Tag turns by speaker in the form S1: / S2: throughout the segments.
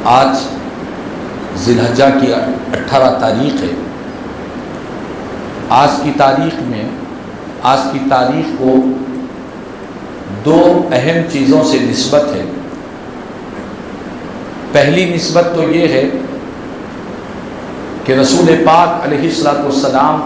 S1: آج ذی الحجہ کی 18 تاریخ ہے۔ آج کی تاریخ کو دو اہم چیزوں سے نسبت ہے۔ پہلی نسبت تو یہ ہے کہ رسول پاک علیہ السلام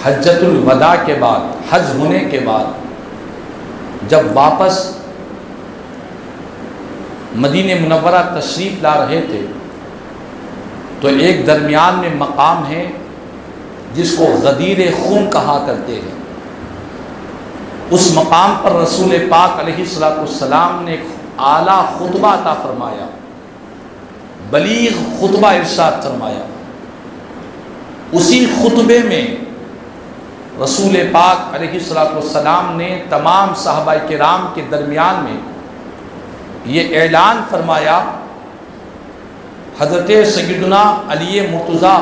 S1: حجۃ الوداع کے بعد، حج ہونے کے بعد جب واپس مدینہ منورہ تشریف لا رہے تھے تو ایک درمیان میں مقام ہے جس کو غدیر خم کہا کرتے ہیں۔ اس مقام پر رسول پاک علیہ السلام نے ایک اعلیٰ خطبہ عطا فرمایا، بلیغ خطبہ ارشاد فرمایا۔ اسی خطبے میں رسول پاک علیہ السلام نے تمام صحابہ کرام کے درمیان میں یہ اعلان فرمایا، حضرت سیدنا علی مرتضیٰ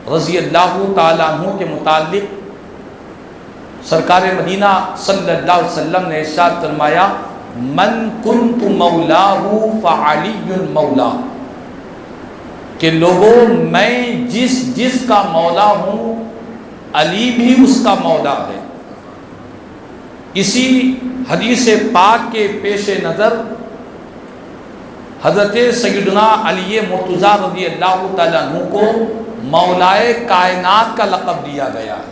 S1: رضی اللہ تعالیٰ عنہ کے متعلق سرکار مدینہ صلی اللہ علیہ وسلم نے ارشاد فرمایا، من کنت مولاہ فعلی مولا، کہ لوگوں میں جس کا مولا ہوں علی بھی اس کا مولا ہے۔ اسی حدیث پاک کے پیش نظر حضرت سیدنا علی مرتضیٰ رضی اللہ تعالیٰ عنہ کو مولائے کائنات کا لقب دیا گیا ہے۔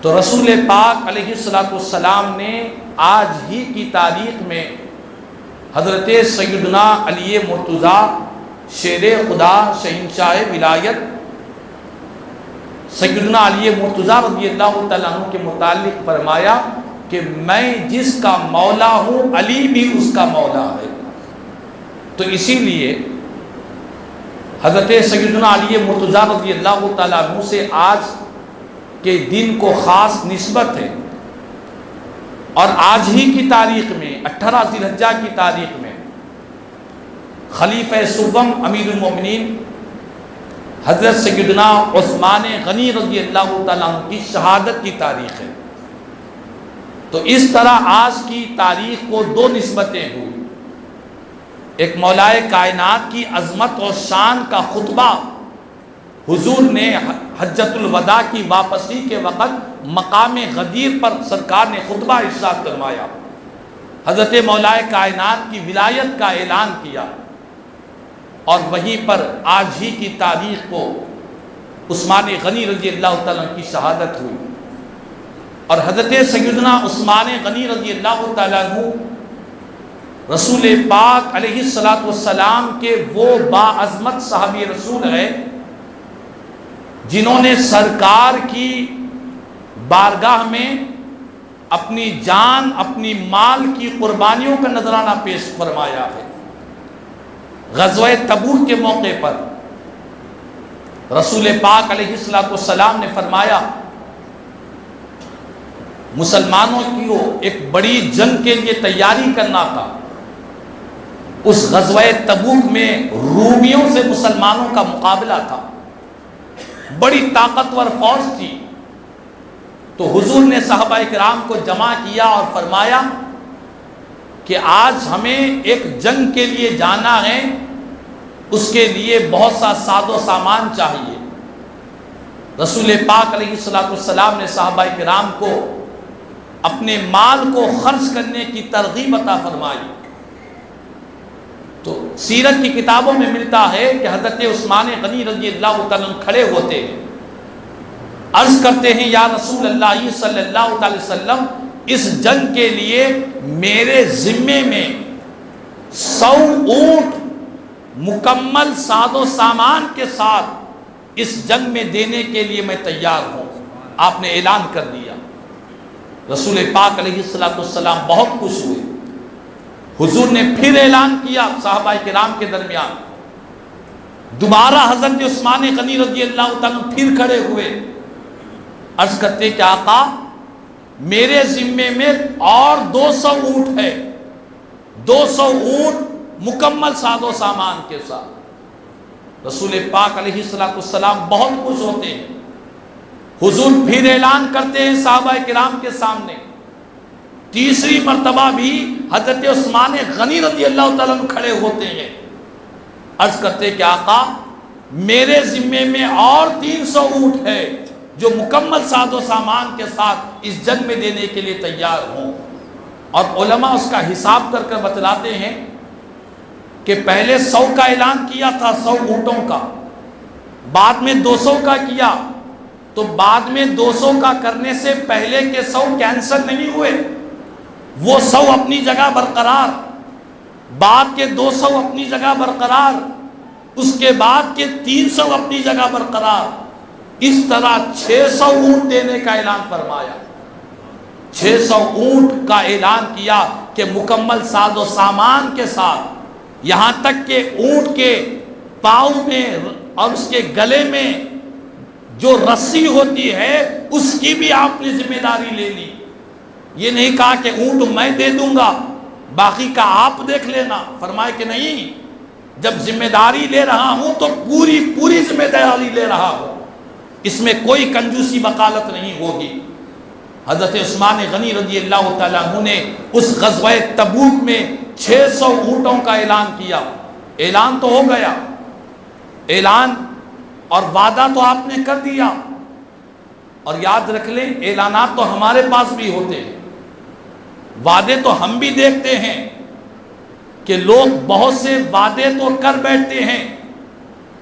S1: تو رسول پاک علیہ السلام نے آج ہی کی تاریخ میں حضرت سیدنا علی مرتضیٰ شیر خدا شہنشاہ ولایت سیدنا علی مرتضیٰ رضی اللہ تعالیٰ عنہ کے متعلق فرمایا کہ میں جس کا مولا ہوں علی بھی اس کا مولا ہے۔ تو اسی لیے حضرت سیدنا علی مرتضیٰ رضی اللہ تعالیٰ عنہ سے آج کے دن کو خاص نسبت ہے، اور آج ہی کی تاریخ میں 18 ذی الحجہ کی تاریخ میں خلیفہ سوم امیر المومنین حضرت سیدنا عثمان غنی رضی اللہ تعالیٰ عنہ کی شہادت کی تاریخ ہے۔ تو اس طرح آج کی تاریخ کو دو نسبتیں ہوئی، ایک مولائے کائنات کی عظمت اور شان کا خطبہ حضور نے حجۃ الوداع کی واپسی کے وقت مقام غدیر پر سرکار نے خطبہ ارشاد فرمایا، حضرت مولائے کائنات کی ولایت کا اعلان کیا، اور وہیں پر آج ہی کی تاریخ کو عثمان غنی رضی اللہ تعالیٰ کی شہادت ہوئی، اور حضرت سیدنا عثمان غنی رضی اللہ تعالیٰ عنہ رسول پاک علیہ السلام کے وہ باعظمت صحابی رسول ہیں جنہوں نے سرکار کی بارگاہ میں اپنی جان اپنی مال کی قربانیوں کا نذرانہ پیش فرمایا ہے۔ غزوہ تبوک کے موقع پر رسول پاک علیہ السلام نے فرمایا مسلمانوں کی ایک بڑی جنگ کے لیے تیاری کرنا تھا۔ اس غزوہ تبوک میں رومیوں سے مسلمانوں کا مقابلہ تھا، بڑی طاقتور فوج تھی۔ تو حضور نے صحابہ کرام کو جمع کیا اور فرمایا کہ آج ہمیں ایک جنگ کے لیے جانا ہے، اس کے لیے بہت سا ساز و سامان چاہیے۔ رسول پاک علیہ السلام نے صحابہ کرام کو اپنے مال کو خرچ کرنے کی ترغیب عطا فرمائی۔ تو سیرت کی کتابوں میں ملتا ہے کہ حضرت عثمان غنی رضی اللہ تعالیٰ کھڑے ہوتے ہیں، عرض کرتے ہیں یا رسول اللہ صلی اللہ علیہ وسلم، اس جنگ کے لیے میرے ذمے میں 100 اونٹ مکمل ساز و سامان کے ساتھ اس جنگ میں دینے کے لیے میں تیار ہوں۔ آپ نے اعلان کر دیا۔ رسول پاک علیہ السلام بہت خوش ہوئے۔ حضور نے پھر اعلان کیا صحابہ کرام کے درمیان، دوبارہ حضرت عثمان غنی رضی اللہ تعالیٰ پھر کھڑے ہوئے، عرض کرتے کہ آقا میرے ذمے میں اور 200 اونٹ ہے، 200 اونٹ مکمل ساز و سامان کے ساتھ۔ رسول پاک علیہ السلام بہت خوش ہوتے ہیں۔ حضور پھر اعلان کرتے ہیں صحابہ کرام کے سامنے، تیسری مرتبہ بھی حضرت عثمان غنی رضی اللہ تعالیٰ عنہ کھڑے ہوتے ہیں، عرض کرتے کہ آقا میرے ذمے میں اور 300 اونٹ ہے جو مکمل ساز و سامان کے ساتھ اس جنگ میں دینے کے لیے تیار ہوں۔ اور علماء اس کا حساب کر کر بتلاتے ہیں کہ پہلے 100 کا اعلان کیا تھا، 100 اونٹوں کا، بعد میں 200 کا کیا، تو بعد میں 200 کا کرنے سے پہلے کے 100 کینسل نہیں ہوئے، وہ 100 اپنی جگہ برقرار، بعد کے 200 اپنی جگہ برقرار، اس کے بعد کے 300 اپنی جگہ برقرار، اس طرح 600 اونٹ دینے کا اعلان فرمایا۔ 600 اونٹ کا اعلان کیا کہ مکمل ساز و سامان کے ساتھ، یہاں تک کہ اونٹ کے پاؤں میں اور اس کے گلے میں جو رسی ہوتی ہے اس کی بھی آپ نے ذمہ داری لے لی۔ یہ نہیں کہا کہ اونٹ میں دے دوں گا باقی کا آپ دیکھ لینا، فرمائے کہ نہیں، جب ذمہ داری لے رہا ہوں تو پوری ذمہ داری لے رہا ہوں، اس میں کوئی کنجوسی بقالت نہیں ہوگی۔ حضرت عثمان غنی رضی اللہ تعالیٰ عنہ نے اس غزوہ تبوک میں 600 اونٹوں کا اعلان کیا۔ اعلان تو ہو گیا، اعلان اور وعدہ تو آپ نے کر دیا، اور یاد رکھ لیں اعلانات تو ہمارے پاس بھی ہوتے ہیں، وعدے تو ہم بھی دیکھتے ہیں کہ لوگ بہت سے وعدے تو کر بیٹھتے ہیں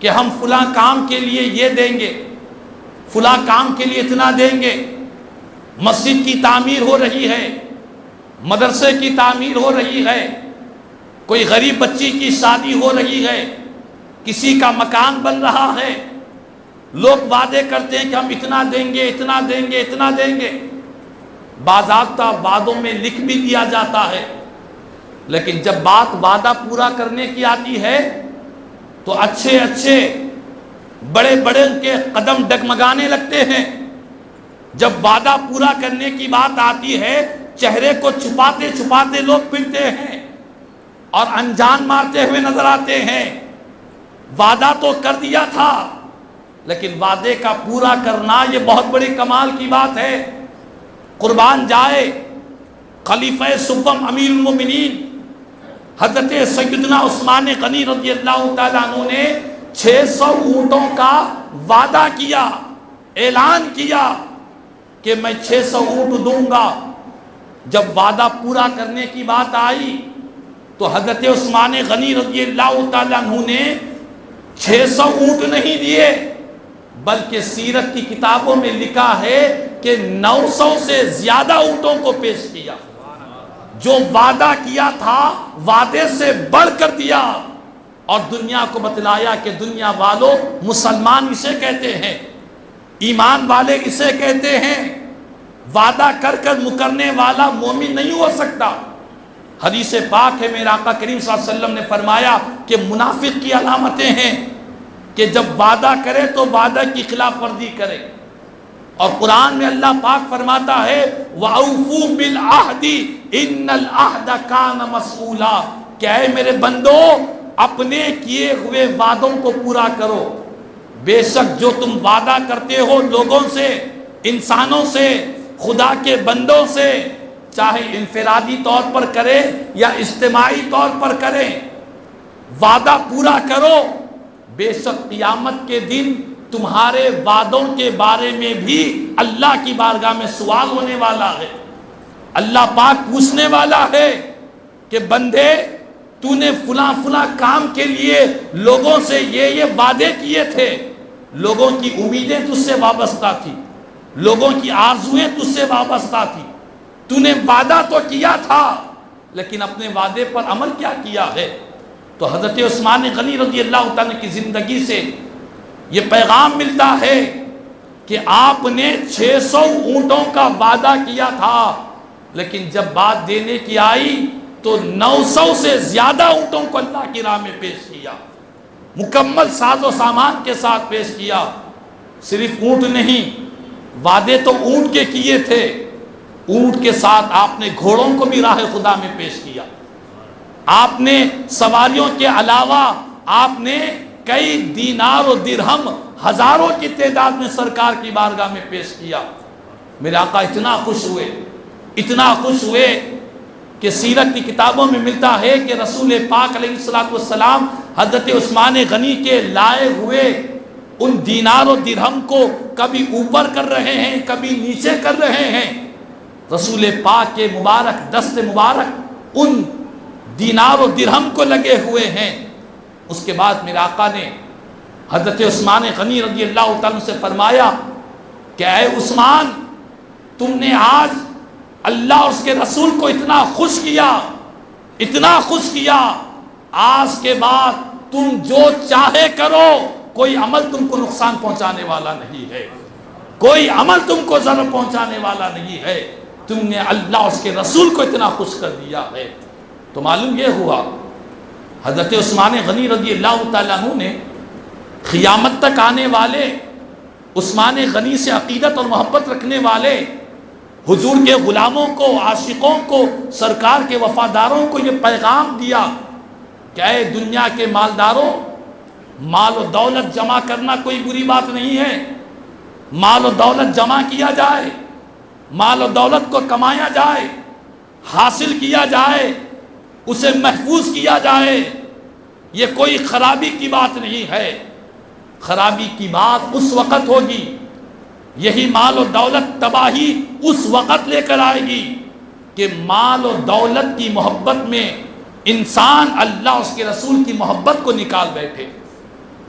S1: کہ ہم فلاں کام کے لیے یہ دیں گے، فلاں کام کے لیے اتنا دیں گے، مسجد کی تعمیر ہو رہی ہے، مدرسے کی تعمیر ہو رہی ہے، کوئی غریب بچی کی شادی ہو رہی ہے، کسی کا مکان بن رہا ہے، لوگ وعدے کرتے ہیں کہ ہم اتنا دیں گے، اتنا دیں گے، اتنا دیں گے، باضابطہ وعدوں میں لکھ بھی دیا جاتا ہے، لیکن جب بات وعدہ پورا کرنے کی آتی ہے تو اچھے بڑے کے قدم ڈگمگانے لگتے ہیں۔ جب وعدہ پورا کرنے کی بات آتی ہے چہرے کو چھپاتے لوگ پھرتے ہیں اور انجان مارتے ہوئے نظر آتے ہیں۔ وعدہ تو کر دیا تھا لیکن وعدے کا پورا کرنا یہ بہت بڑی کمال کی بات ہے۔ قربان جائے خلیفہ سوم امیر المومنین حضرت سیدنا عثمان غنی رضی اللہ تعالیٰ عنہ نے 600 اونٹوں کا وعدہ کیا، اعلان کیا کہ میں 600 اونٹ دوں گا۔ جب وعدہ پورا کرنے کی بات آئی تو حضرت عثمان غنی رضی اللہ تعالیٰ عنہ نے 600 اونٹ نہیں دیے، بلکہ سیرت کی کتابوں میں لکھا ہے کہ 900 سے زیادہ اونٹوں کو پیش کیا۔ جو وعدہ کیا تھا وعدے سے بڑھ کر دیا اور دنیا کو بتلایا کہ دنیا والوں مسلمان اسے کہتے ہیں، ایمان والے اسے کہتے ہیں، وعدہ کر کر مکرنے والا مومن نہیں ہو سکتا۔ حدیث پاک ہے میرے آقا کریم صلی اللہ علیہ وسلم نے فرمایا کہ منافق کی علامتیں ہیں کہ جب وعدہ کرے تو وعدہ کی خلاف ورزی کرے، اور قرآن میں اللہ پاک فرماتا ہے وَأَوْفُوا بِالْعَهْدِ إِنَّ الْعَهْدَ كَانَ مَسْئُولًا، کہ اے میرے بندو اپنے کیے ہوئے وعدوں کو پورا کرو، بے شک جو تم وعدہ کرتے ہو لوگوں سے، انسانوں سے، خدا کے بندوں سے، چاہے انفرادی طور پر کرے یا اجتماعی طور پر کرے، وعدہ پورا کرو، بے شک قیامت کے دن تمہارے وعدوں کے بارے میں بھی اللہ کی بارگاہ میں سوال ہونے والا ہے۔ اللہ پاک پوچھنے والا ہے کہ بندے تو نے فلاں کام کے لیے لوگوں سے یہ وعدے کیے تھے، لوگوں کی امیدیں تجھ سے وابستہ تھی، لوگوں کی آرزویں تجھ سے وابستہ تھی، تو نے وعدہ تو کیا تھا لیکن اپنے وعدے پر عمل کیا کیا ہے؟ تو حضرت عثمان غنی رضی اللہ تعالیٰ کی زندگی سے یہ پیغام ملتا ہے کہ آپ نے 600 اونٹوں کا وعدہ کیا تھا لیکن جب بات دینے کی آئی تو 900 سے زیادہ اونٹوں کو اللہ کی راہ میں پیش کیا، مکمل ساز و سامان کے ساتھ پیش کیا۔ صرف اونٹ نہیں، وعدے تو اونٹ کے کیے تھے، اونٹ کے ساتھ آپ نے گھوڑوں کو بھی راہ خدا میں پیش کیا، آپ نے سواریوں کے علاوہ آپ نے کئی دینار و درہم ہزاروں کی تعداد میں سرکار کی بارگاہ میں پیش کیا۔ میرے آقا اتنا خوش ہوئے اتنا خوش ہوئے کہ سیرت کی کتابوں میں ملتا ہے کہ رسول پاک علیہ السلام حضرت عثمان غنی کے لائے ہوئے ان دینار و درہم کو کبھی اوپر کر رہے ہیں کبھی نیچے کر رہے ہیں. رسول پاک کے مبارک دست مبارک ان دینار و درہم کو لگے ہوئے ہیں. اس کے بعد میرے آقا نے حضرت عثمان غنی رضی اللہ تعالیٰ سے فرمایا کہ اے عثمان، تم نے آج اللہ اور اس کے رسول کو اتنا خوش کیا، آج کے بعد تم جو چاہے کرو، کوئی عمل تم کو نقصان پہنچانے والا نہیں ہے، کوئی عمل تم کو ضرر پہنچانے والا نہیں ہے. تم نے اللہ اور اس کے رسول کو اتنا خوش کر دیا ہے. تو معلوم یہ ہوا حضرت عثمان غنی رضی اللہ تعالیٰ عنہ نے قیامت تک آنے والے عثمان غنی سے عقیدت اور محبت رکھنے والے حضور کے غلاموں کو، عاشقوں کو، سرکار کے وفاداروں کو یہ پیغام دیا کہ اے دنیا کے مالداروں، مال و دولت جمع کرنا کوئی بری بات نہیں ہے. مال و دولت جمع کیا جائے، مال و دولت کو کمایا جائے، حاصل کیا جائے، اسے محفوظ کیا جائے، یہ کوئی خرابی کی بات نہیں ہے. خرابی کی بات اس وقت ہوگی، یہی مال و دولت تباہی اس وقت لے کر آئے گی کہ مال و دولت کی محبت میں انسان اللہ اور اس کے رسول کی محبت کو نکال بیٹھے.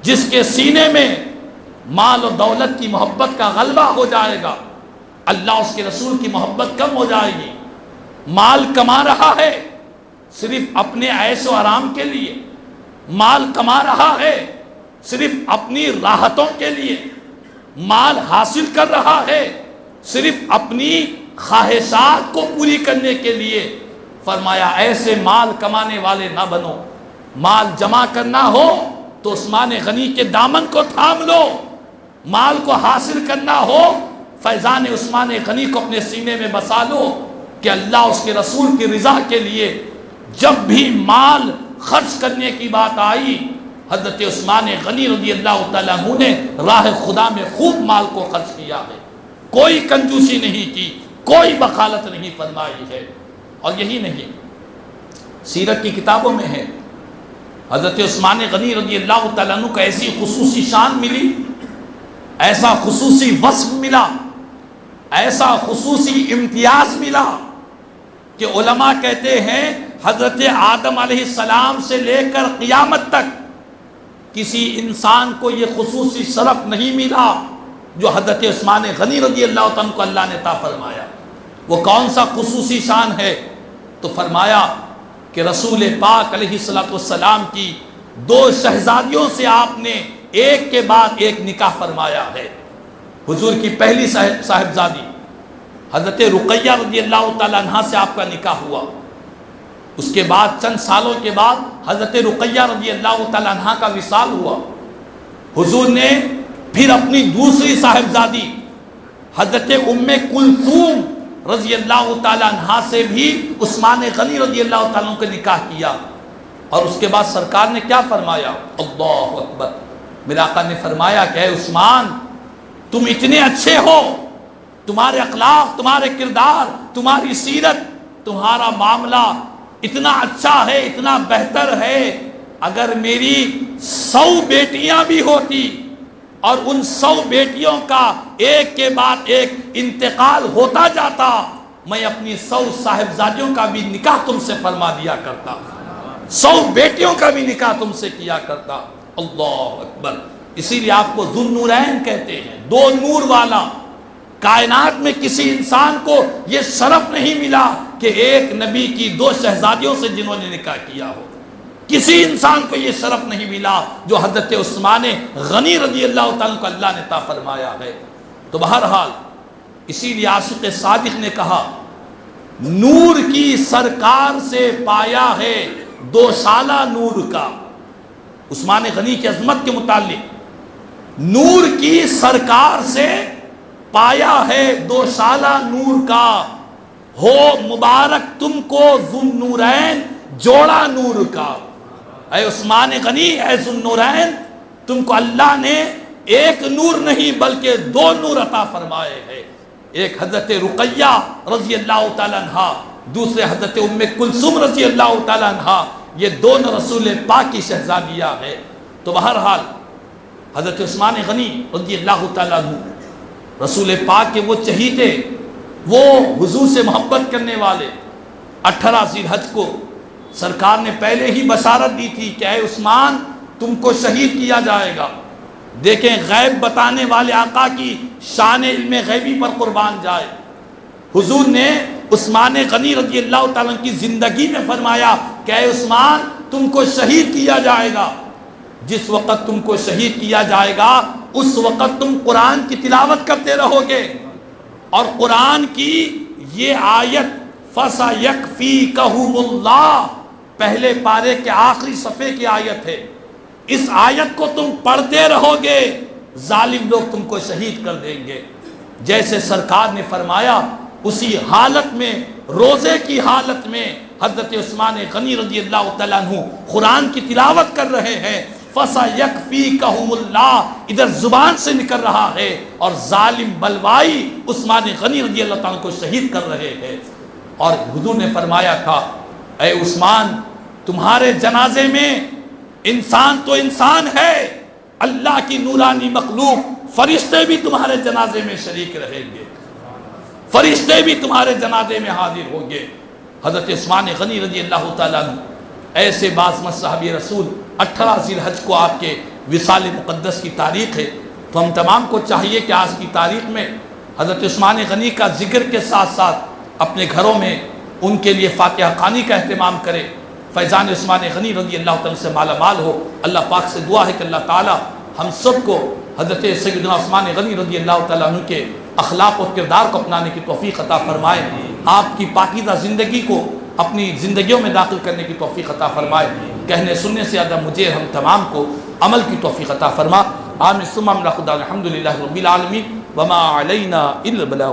S1: جس کے سینے میں مال و دولت کی محبت کا غلبہ ہو جائے گا، اللہ اور اس کے رسول کی محبت کم ہو جائے گی. مال کما رہا ہے صرف اپنے عیش و آرام کے لیے، مال کما رہا ہے صرف اپنی راحتوں کے لیے، مال حاصل کر رہا ہے صرف اپنی خواہشات کو پوری کرنے کے لیے. فرمایا ایسے مال کمانے والے نہ بنو. مال جمع کرنا ہو تو عثمان غنی کے دامن کو تھام لو، مال کو حاصل کرنا ہو فیضان عثمان غنی کو اپنے سینے میں بسا لو کہ اللہ اس کے رسول کی رضا کے لیے جب بھی مال خرچ کرنے کی بات آئی، حضرت عثمان غنی رضی اللہ تعالیٰ عنہ نے راہ خدا میں خوب مال کو خرچ کیا ہے. کوئی کنجوسی نہیں کی، کوئی بخالت نہیں فرمائی ہے. اور یہی نہیں، سیرت کی کتابوں میں ہے حضرت عثمان غنی رضی اللہ تعالیٰ عنہ کو ایسی خصوصی شان ملی، ایسا خصوصی وصف ملا، ایسا خصوصی امتیاز ملا کہ علماء کہتے ہیں حضرت آدم علیہ السلام سے لے کر قیامت تک کسی انسان کو یہ خصوصی شرف نہیں ملا جو حضرت عثمان غنی رضی اللہ عنہ کو اللہ نے عطا فرمایا. وہ کون سا خصوصی شان ہے؟ تو فرمایا کہ رسول پاک علیہ السلام کی 2 شہزادیوں سے آپ نے ایک کے بعد ایک نکاح فرمایا ہے. حضور کی پہلی صاحبزادی حضرت رقیہ رضی اللہ تعالیٰ عنہ سے آپ کا نکاح ہوا. اس کے بعد چند سالوں کے بعد حضرت رقیہ رضی اللہ تعالیٰ عنہ کا وصال ہوا. حضور نے پھر اپنی دوسری صاحبزادی حضرت ام کلثوم رضی اللہ تعالیٰ عنہ سے بھی عثمان غنی رضی اللہ تعالیٰ عنہ کا نکاح کیا. اور اس کے بعد سرکار نے کیا فرمایا؟ اللہ اکبر. میرے آقا نے فرمایا کہ اے عثمان، تم اتنے اچھے ہو، تمہارے اخلاق، تمہارے کردار، تمہاری سیرت، تمہارا معاملہ اتنا اچھا ہے، اتنا بہتر ہے. اگر میری 100 بیٹیاں بھی ہوتی اور ان 100 بیٹیوں کا ایک کے بعد ایک انتقال ہوتا جاتا، میں اپنی 100 صاحبزادیوں کا بھی نکاح تم سے فرما دیا کرتا، 100 بیٹیوں کا بھی نکاح تم سے کیا کرتا. اللہ اکبر. اسی لیے آپ کو ذو النورین کہتے ہیں، 2 نور والا. کائنات میں کسی انسان کو یہ شرف نہیں ملا کہ ایک نبی کی 2 شہزادیوں سے جنہوں نے نکاح کیا ہو. کسی انسان کو یہ شرف نہیں ملا جو حضرت عثمان غنی رضی اللہ تعالیٰ کو اللہ نے عطا فرمایا ہے. تو بہرحال اسی لیے عاشق صادق نے کہا، نور کی سرکار سے پایا ہے 2 سالہ نور کا. عثمان غنی کی عظمت کے متعلق، نور کی سرکار سے پایا ہے 2 سالہ نور کا، ہو مبارک تم کو ذو النورین جوڑا نور کا. اے عثمان غنی، اے ذو النورین، تم کو اللہ نے ایک نور نہیں بلکہ 2 نور عطا فرمائے ہیں. ایک حضرت رقیہ رضی اللہ تعالیٰ عنہ، دوسرے حضرت ام کلثوم رضی اللہ تعالیٰ عنہ، یہ دونوں رسول پاک کی شہزادیاں ہیں۔ تو بہرحال حضرت عثمان غنی رضی اللہ تعالیٰ عنہ رسول پاک کے وہ چہیتے، وہ حضور سے محبت کرنے والے، 18 ذی الحج کو سرکار نے پہلے ہی بشارت دی تھی کہ اے عثمان تم کو شہید کیا جائے گا۔ دیکھیں غیب بتانے والے آقا کی شان علم غیبی پر قربان جائے، حضور نے عثمان غنی رضی اللہ تعالیٰ کی زندگی میں فرمایا کہ اے عثمان تم کو شہید کیا جائے گا۔ جس وقت تم کو شہید کیا جائے گا اس وقت تم قرآن کی تلاوت کرتے رہو گے، اور قرآن کی یہ آیت فَسَيَكْفِيكَهُمُ اللَّهُ پہلے پارے کے آخری صفحے کی آیت ہے، اس آیت کو تم پڑھتے رہو گے ظالم لوگ تم کو شہید کر دیں گے۔ جیسے سرکار نے فرمایا اسی حالت میں، روزے کی حالت میں حضرت عثمان غنی رضی اللہ تعالیٰ عنہ قرآن کی تلاوت کر رہے ہیں، فَسَيَكْفِيكَهُمُ اللَّهُ ادھر زبان سے نکل رہا ہے، اور ظالم بلوائی عثمان غنی رضی اللہ تعالیٰ کو شہید کر رہے ہیں۔ اور حضور نے فرمایا تھا اے عثمان تمہارے جنازے میں انسان تو انسان ہے، اللہ کی نورانی مخلوق فرشتے بھی تمہارے جنازے میں شریک رہیں گے، فرشتے بھی تمہارے جنازے میں حاضر ہوں گے۔ حضرت عثمان غنی رضی اللہ تعالیٰ عنہ ایسے باعظمت صحابی رسول، 18 ذی الحج کو آپ کے وصال مقدس کی تاریخ ہے، تو ہم تمام کو چاہیے کہ آج کی تاریخ میں حضرت عثمان غنی کا ذکر کے ساتھ ساتھ اپنے گھروں میں ان کے لیے فاتحہ خوانی کا اہتمام کرے، فیضان عثمان غنی رضی اللہ تعالیٰ سے مالا مال ہو۔ اللہ پاک سے دعا ہے کہ اللہ تعالیٰ ہم سب کو حضرت سیدنا عثمان غنی رضی اللہ تعالیٰ عنہ کے اخلاق و کردار کو اپنانے کی توفیق عطا فرمائے، آپ کی پاکیزہ زندگی کو اپنی زندگیوں میں داخل کرنے کی توفیق عطا فرمائے، کہنے سننے سے زیادہ مجھے ہم تمام کو عمل کی توفیق عطا فرما۔ آمین ثم آمین۔ خدا الحمدللہ رب العالمین وما علینا الا البلاغ۔